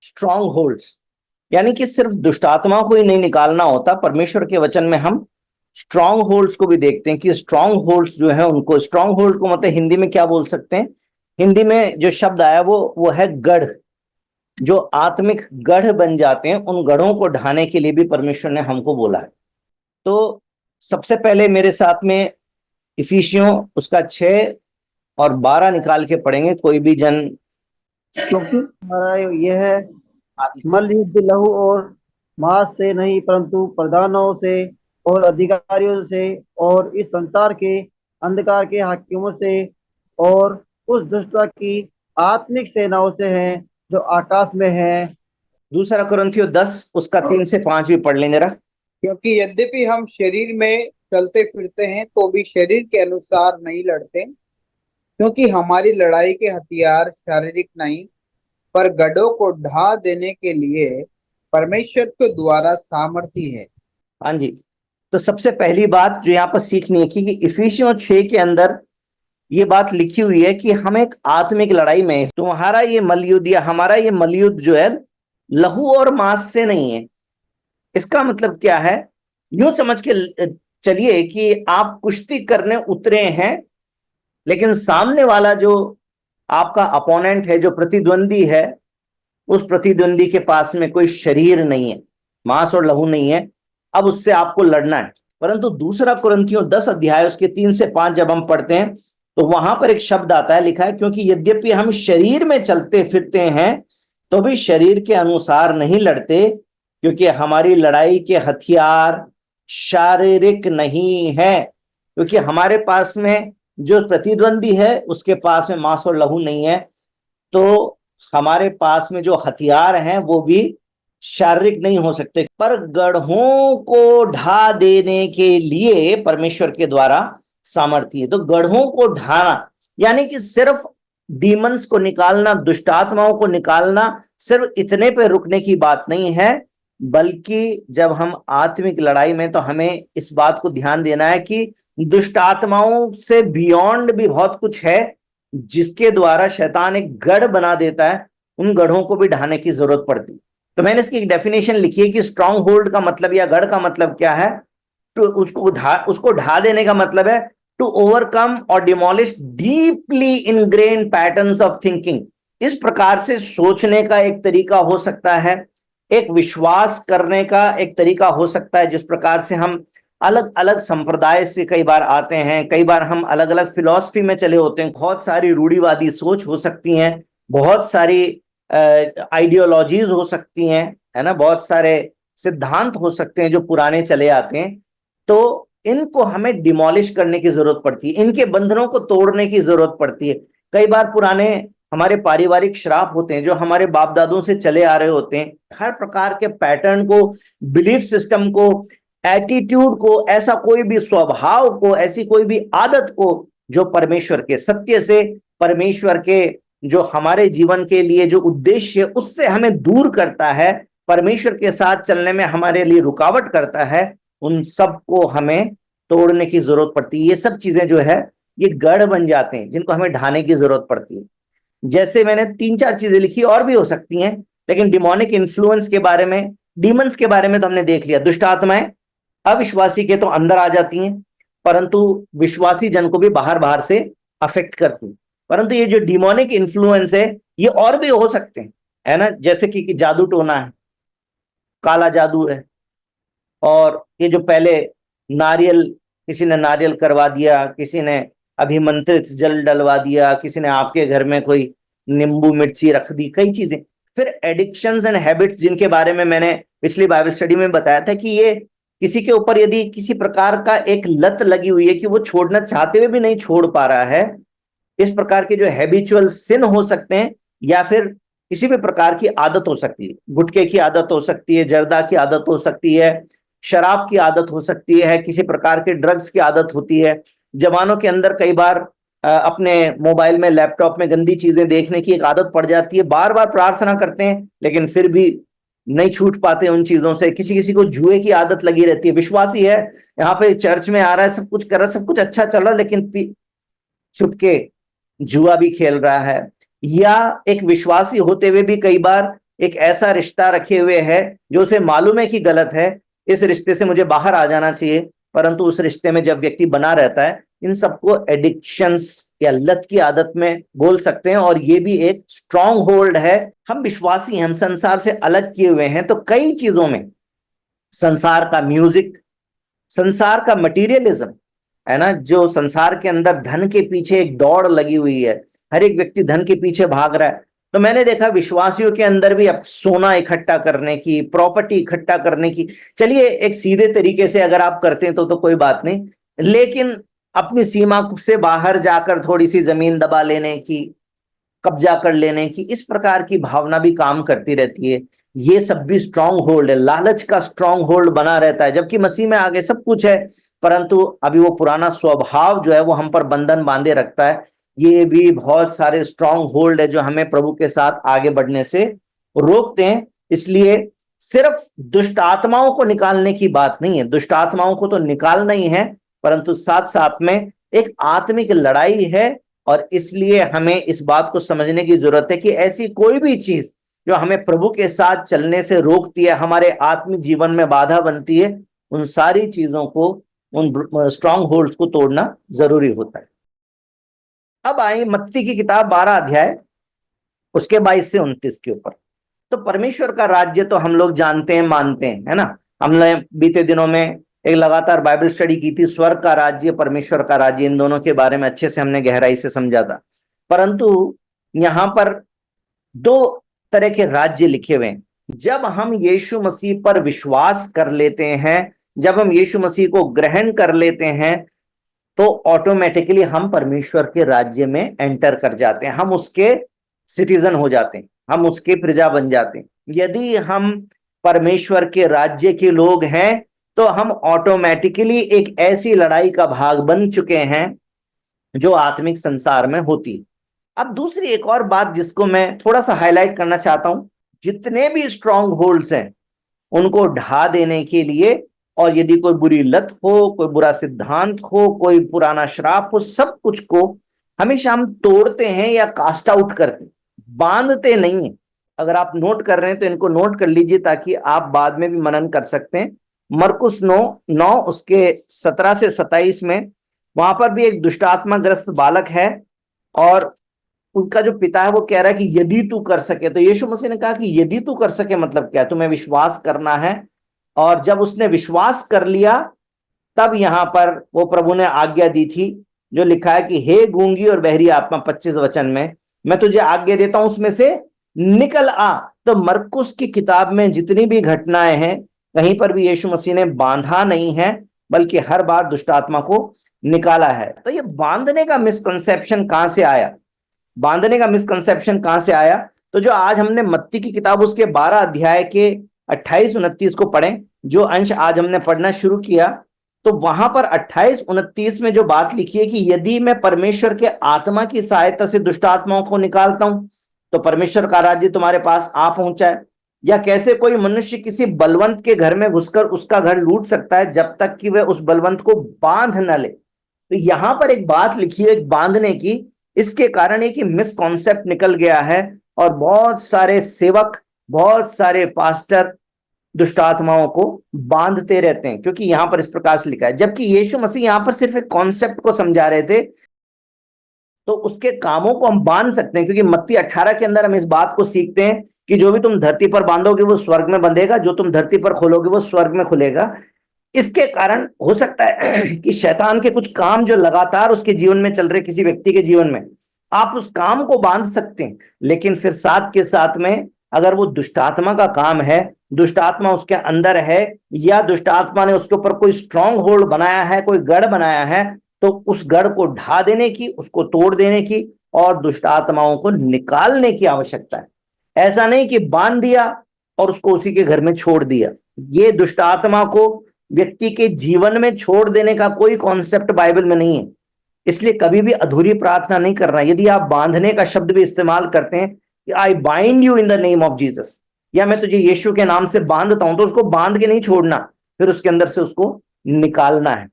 Strong holds, यानी कि सिर्फ दुष्टात्माओं को ही नहीं निकालना होता, परमेश्वर के वचन में हम स्ट्रॉन्ग होल्ड्स को भी देखते हैं कि स्ट्रॉन्ग होल्ड्स जो है उनको, स्ट्रॉन्ग होल्ड को मतलब हिंदी में क्या बोल सकते हैं, हिंदी में जो शब्द आया वो है गढ़। जो आत्मिक गढ़ बन जाते हैं, उन गढ़ों को ढाने के लिए भी परमेश्वर ने हमको बोला है। तो सबसे पहले मेरे साथ में इफिसियों उसका 6 और 12 निकाल के पढ़ेंगे कोई भी जन। क्योंकि हमारा यह है मल युद्ध लहू और मांस से नहीं, परंतु प्रधानों से और अधिकारियों से और इस संसार के अंधकार के हाकिमों से और उस दुष्टता की आत्मिक सेनाओं से है जो आकाश में है। दूसरा कुरिन्थियों 10 उसका 3 से 5 भी पढ़ लेंगे जरा। क्योंकि यद्यपि हम शरीर में चलते फिरते हैं तो भी शरीर के अनुसार नहीं लड़ते, क्योंकि हमारी लड़ाई के हथियार शारीरिक नहीं पर गढ़ों को ढा देने के लिए परमेश्वर के द्वारा सामर्थी है। हाँ जी, तो सबसे पहली बात जो यहाँ पर सीखनी है कि इफिसियों 6 के अंदर ये बात लिखी हुई है कि हम एक आत्मिक लड़ाई में, तुम्हारा ये मलयुद्ध या हमारा ये मलयुद्ध जो है लहू और मांस से नहीं है। इसका मतलब क्या है, यूं समझ के चलिए कि आप कुश्ती करने उतरे हैं, लेकिन सामने वाला जो आपका अपोनेंट है, जो प्रतिद्वंदी है, उस प्रतिद्वंदी के पास में कोई शरीर नहीं है, मांस और लहू नहीं है, अब उससे आपको लड़ना है। परंतु दूसरा कुरिन्थियों 10 अध्याय उसके 3 से 5 जब हम पढ़ते हैं तो वहां पर एक शब्द आता है, लिखा है क्योंकि यद्यपि हम शरीर में चलते फिरते हैं तो भी शरीर के अनुसार नहीं लड़ते, क्योंकि हमारी लड़ाई के हथियार शारीरिक नहीं है। क्योंकि हमारे पास में जो प्रतिद्वंदी है उसके पास में मांस और लहू नहीं है, तो हमारे पास में जो हथियार हैं वो भी शारीरिक नहीं हो सकते, पर गढ़ों को ढा देने के लिए परमेश्वर के द्वारा सामर्थ्य है। तो गढ़ों को ढाना यानी कि सिर्फ डीमंस को निकालना, दुष्टात्माओं को निकालना, सिर्फ इतने पे रुकने की बात नहीं है, बल्कि जब हम आत्मिक लड़ाई में तो हमें इस बात को ध्यान देना है कि दुष्ट आत्माओं से बियॉन्ड भी बहुत कुछ है जिसके द्वारा शैतान एक गढ़ बना देता है, उन गढ़ों को भी ढाने की जरूरत पड़ती। तो मैंने इसकी एक डेफिनेशन लिखी है कि स्ट्रॉन्ग होल्ड का मतलब या गढ़ का मतलब क्या है, तो उसको ढा देने का मतलब है टू ओवरकम और demolish deeply ingrained patterns of thinking. इस प्रकार से सोचने का एक तरीका हो सकता है, एक विश्वास करने का एक तरीका हो सकता है, जिस प्रकार से हम अलग अलग संप्रदाय से कई बार आते हैं, कई बार हम अलग अलग फिलॉसफी में चले होते हैं, बहुत सारी रूढ़िवादी सोच हो सकती हैं, बहुत सारी आइडियोलॉजीज हो सकती हैं, है ना, बहुत सारे सिद्धांत हो सकते हैं जो पुराने चले आते हैं। तो इनको हमें डिमोलिश करने की जरूरत पड़ती है, इनके बंधनों को तोड़ने की जरूरत पड़ती है। कई बार पुराने हमारे पारिवारिक श्राप होते हैं जो हमारे बाप दादों से चले आ रहे होते हैं, हर प्रकार के पैटर्न को, बिलीफ सिस्टम को, एटीट्यूड को, ऐसा कोई भी स्वभाव को, ऐसी कोई भी आदत को जो परमेश्वर के सत्य से, परमेश्वर के जो हमारे जीवन के लिए जो उद्देश्य उससे हमें दूर करता है, परमेश्वर के साथ चलने में हमारे लिए रुकावट करता है, उन सब को हमें तोड़ने की जरूरत पड़ती है। ये सब चीजें जो है ये गढ़ बन जाते हैं जिनको हमें ढाने की जरूरत पड़ती है। जैसे मैंने 3-4 चीजें लिखी, और भी हो सकती हैं, लेकिन डिमोनिक इन्फ्लुएंस के बारे में, डीमंस के बारे में तो हमने देख लिया। दुष्ट आत्माएं अविश्वासी के तो अंदर आ जाती हैं, परंतु विश्वासी जन को भी बाहर बाहर से अफेक्ट करती हैं। परंतु ये जो डिमोनिक इन्फ्लुएंस है ये और भी हो सकते हैं, है ना, जैसे कि जादू टोना है, काला जादू है, और ये जो पहले नारियल, किसी ने नारियल करवा दिया, किसी ने अभिमंत्रित जल डलवा दिया, किसी ने आपके घर में कोई नींबू मिर्ची रख दी, कई चीजें। फिर एडिक्शंस एंड हैबिट्स जिनके बारे में मैंने पिछली बाइबल स्टडी में बताया था कि ये किसी के ऊपर यदि किसी प्रकार का एक लत लगी हुई है कि वो छोड़ना चाहते हुए भी नहीं छोड़ पा रहा है, इस प्रकार के जो हैबिचुअल सिन हो सकते हैं, या फिर किसी भी प्रकार की आदत हो सकती है, गुटखे की आदत हो सकती है, जर्दा की आदत हो सकती है, शराब की आदत हो सकती है, किसी प्रकार के ड्रग्स की आदत होती है। जवानों के अंदर कई बार अपने मोबाइल में, लैपटॉप में गंदी चीजें देखने की एक आदत पड़ जाती है, बार बार प्रार्थना करते हैं लेकिन फिर भी नहीं छूट पाते उन चीजों से। किसी किसी को जुए की आदत लगी रहती है, विश्वासी है, यहाँ पे चर्च में आ रहा है, सब कुछ कर रहा है, सब कुछ अच्छा चल रहा है, लेकिन चुपके जुआ भी खेल रहा है। या एक विश्वासी होते हुए भी कई बार एक ऐसा रिश्ता रखे हुए है जो उसे मालूम है कि गलत है, इस रिश्ते से मुझे बाहर आ जाना चाहिए, परंतु उस रिश्ते में जब व्यक्ति बना रहता है, इन सबको एडिक्शंस या लत की आदत में बोल सकते हैं। और ये भी एक स्ट्रॉन्ग होल्ड है। हम विश्वासी हैं, हम संसार से अलग किए हुए हैं, तो कई चीजों में संसार का म्यूजिक, संसार का मटेरियलिज्म है ना, जो संसार के अंदर धन के पीछे एक दौड़ लगी हुई है, हर एक व्यक्ति धन के पीछे भाग रहा है। तो मैंने देखा विश्वासियों के अंदर भी अब सोना इकट्ठा करने की, प्रॉपर्टी इकट्ठा करने की, चलिए एक सीधे तरीके से अगर आप करते हैं तो कोई बात नहीं, लेकिन अपनी सीमा से बाहर जाकर थोड़ी सी जमीन दबा लेने की, कब्जा कर लेने की, इस प्रकार की भावना भी काम करती रहती है। ये सब भी स्ट्रांग होल्ड है, लालच का स्ट्रांग होल्ड बना रहता है। जबकि मसीह में आगे सब कुछ है, परंतु अभी वो पुराना स्वभाव जो है वो हम पर बंधन बांधे रखता है। ये भी बहुत सारे स्ट्रांग होल्ड है जो हमें प्रभु के साथ आगे बढ़ने से रोकते हैं। इसलिए सिर्फ दुष्ट आत्माओं को निकालने की बात नहीं है, दुष्ट आत्माओं को तो निकालना ही है, परंतु साथ साथ में एक आत्मिक लड़ाई है। और इसलिए हमें इस बात को समझने की जरूरत है कि ऐसी कोई भी चीज जो हमें प्रभु के साथ चलने से रोकती है, हमारे आत्मिक जीवन में बाधा बनती है, उन सारी चीजों को, उन स्ट्रांग होल्ड्स को तोड़ना जरूरी होता है। अब आई मत्ती की किताब 12 अध्याय उसके 22 से 29 के ऊपर। तो परमेश्वर का राज्य तो हम लोग जानते हैं, मानते हैं, है ना। हमने बीते दिनों में एक लगातार बाइबल स्टडी की थी, स्वर्ग का राज्य, परमेश्वर का राज्य, इन दोनों के बारे में अच्छे से हमने गहराई से समझा था। परंतु यहां पर दो तरह के राज्य लिखे हुए हैं। जब हम यीशु मसीह पर विश्वास कर लेते हैं, जब हम यीशु मसीह को ग्रहण कर लेते हैं, तो ऑटोमेटिकली हम परमेश्वर के राज्य में एंटर कर जाते हैं, हम उसके सिटीजन हो जाते हैं, हम उसके प्रजा बन जाते हैं। यदि हम परमेश्वर के राज्य के लोग हैं तो हम ऑटोमेटिकली एक ऐसी लड़ाई का भाग बन चुके हैं जो आत्मिक संसार में होती है। अब दूसरी एक और बात जिसको मैं थोड़ा सा हाईलाइट करना चाहता हूं, जितने भी स्ट्रांग होल्ड्स हैं उनको ढा देने के लिए, और यदि कोई बुरी लत हो, कोई बुरा सिद्धांत हो, कोई पुराना श्राप हो, सब कुछ को हमेशा हम तोड़ते हैं या कास्ट आउट करते, बांधते नहीं है। अगर आप नोट कर रहे हैं तो इनको नोट कर लीजिए ताकि आप बाद में भी मनन कर सकते हैं। मरकुस 9 उसके 17 से 27 में, वहां पर भी एक दुष्टात्माग्रस्त बालक है और उनका जो पिता है वो कह रहा है कि यदि तू कर सके। तो यीशु मसीह ने कहा कि यदि तू कर सके मतलब क्या, तुम्हें विश्वास करना है। और जब उसने विश्वास कर लिया तब यहां पर वो प्रभु ने आज्ञा दी थी, जो लिखा है कि हे गूंगी और बहरी आत्मा, 25 वचन में, मैं तुझे आज्ञा देता हूं उसमें से निकल आ। तो मरकुस की किताब में जितनी भी घटनाएं हैं, कहीं पर भी यीशु मसीह ने बांधा नहीं है, बल्कि हर बार दुष्ट आत्मा को निकाला है। तो ये बांधने का मिसकंसेप्शन कहां से आया, बांधने का मिसकंसेप्शन कहां से आया? तो जो आज हमने मत्ती की किताब उसके 12 अध्याय के 28-29 को पढ़ें, जो अंश आज हमने पढ़ना शुरू किया, तो वहां पर 28-29 में जो बात लिखी है कि यदि मैं परमेश्वर के आत्मा की सहायता से दुष्ट आत्माओं को निकालता हूं तो परमेश्वर का राज्य तुम्हारे पास आ पहुंचा है। या कैसे कोई मनुष्य किसी बलवंत के घर में घुसकर उसका घर लूट सकता है जब तक कि वह उस बलवंत को बांध न ले। तो यहां पर एक बात लिखी है एक बांधने की, इसके कारण एक मिसकॉन्सेप्ट निकल गया है और बहुत सारे सेवक, बहुत सारे पास्टर दुष्ट आत्माओं को बांधते रहते हैं, क्योंकि यहां पर इस प्रकार से लिखा है। जबकि यीशु मसीह यहां पर सिर्फ एक कॉन्सेप्ट को समझा रहे थे, तो उसके कामों को हम बांध सकते हैं। क्योंकि मत्ती 18 के अंदर हम इस बात को सीखते हैं कि जो भी तुम धरती पर बांधोगे वो स्वर्ग में बंधेगा, जो तुम धरती पर खोलोगे वो स्वर्ग में खुलेगा। इसके कारण हो सकता है कि शैतान के कुछ काम जो लगातार उसके जीवन में चल रहे, किसी व्यक्ति के जीवन में, आप उस काम को बांध सकते हैं, लेकिन फिर साथ के साथ में अगर वो दुष्टात्मा का काम है, दुष्टात्मा उसके अंदर है, या दुष्टात्मा ने उसके ऊपर कोई स्ट्रांग होल्ड बनाया है, कोई गढ़ बनाया है, तो उस गढ़ को ढा देने की, उसको तोड़ देने की और दुष्ट आत्माओं को निकालने की आवश्यकता है। ऐसा नहीं कि बांध दिया और उसको उसी के घर में छोड़ दिया। ये दुष्ट आत्मा को व्यक्ति के जीवन में छोड़ देने का कोई कॉन्सेप्ट बाइबल में नहीं है। इसलिए कभी भी अधूरी प्रार्थना नहीं करना। यदि आप बांधने का शब्द भी इस्तेमाल करते हैं, I bind you in the name of Jesus, या मैं तुझे यीशु के नाम से बांधता हूं, तो उसको बांध के नहीं छोड़ना, फिर उसके अंदर से उसको निकालना है।